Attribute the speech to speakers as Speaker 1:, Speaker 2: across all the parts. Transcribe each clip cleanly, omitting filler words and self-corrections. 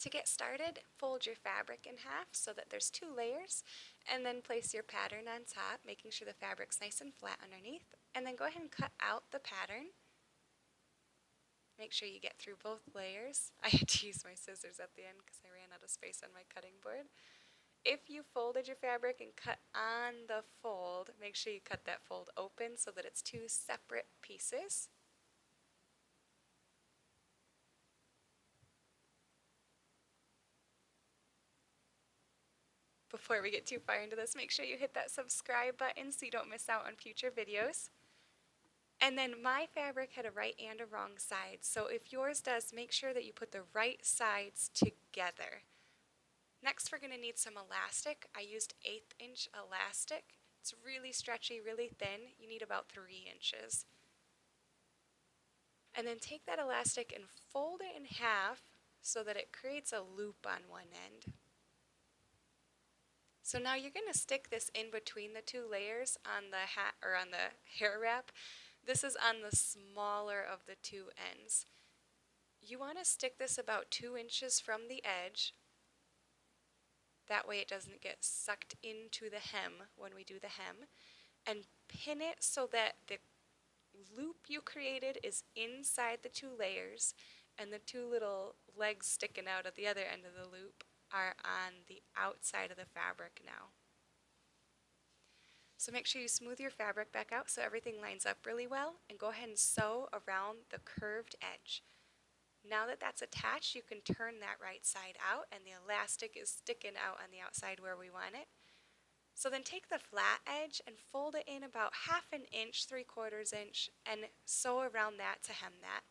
Speaker 1: To get started, fold your fabric in half so that there's 2 layers, and then place your pattern on top, making sure the fabric's nice and flat underneath, and then go ahead and cut out the pattern. Make sure you get through both layers. I had to use my scissors at the end because I ran out of space on my cutting board. If you folded your fabric and cut on the fold, make sure you cut that fold open so that it's 2 separate pieces. Before we get too far into this, make sure you hit that subscribe button so you don't miss out on future videos. And then my fabric had a right and a wrong side, so if yours does, make sure that you put the right sides together. Next, we're going to need some elastic. I used 1/8 inch elastic. It's really stretchy, really thin. You need about 3 inches. And then take that elastic and fold it in half so that it creates a loop on one end. So now you're going to stick this in between the 2 layers on the hat or on the hair wrap. This is on the smaller of the 2 ends. You want to stick this about 2 inches from the edge. That way it doesn't get sucked into the hem when we do the hem. And pin it so that the loop you created is inside the 2 layers and the 2 little legs sticking out at the other end of the loop are on the outside of the fabric now. So make sure you smooth your fabric back out so everything lines up really well, and go ahead and sew around the curved edge. Now that that's attached, you can turn that right side out and the elastic is sticking out on the outside where we want it. So then take the flat edge and fold it in about 1/2 inch, 3/4 inch, and sew around that to hem that.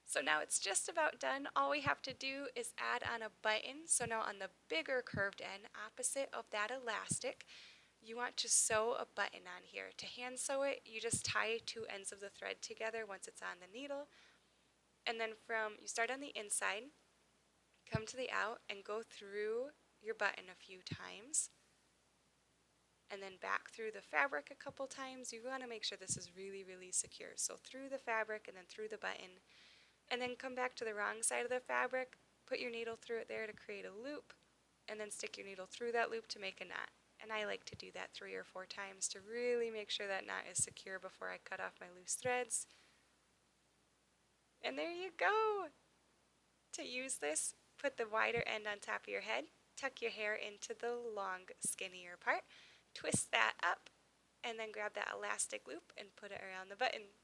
Speaker 1: So now it's just about done. All we have to do is add on a button. So now on the bigger curved end, opposite of that elastic, you want to sew a button on here. To hand sew it, you just tie 2 ends of the thread together once it's on the needle. And then you start on the inside, come to the out, and go through your button a few times. And then back through the fabric a couple times. You want to make sure this is really, really secure. So through the fabric and then through the button. And then come back to the wrong side of the fabric, put your needle through it there to create a loop, and then stick your needle through that loop to make a knot. And I like to do that 3 or 4 times to really make sure that knot is secure before I cut off my loose threads. And there you go! To use this, put the wider end on top of your head, tuck your hair into the long, skinnier part, twist that up, and then grab that elastic loop and put it around the button.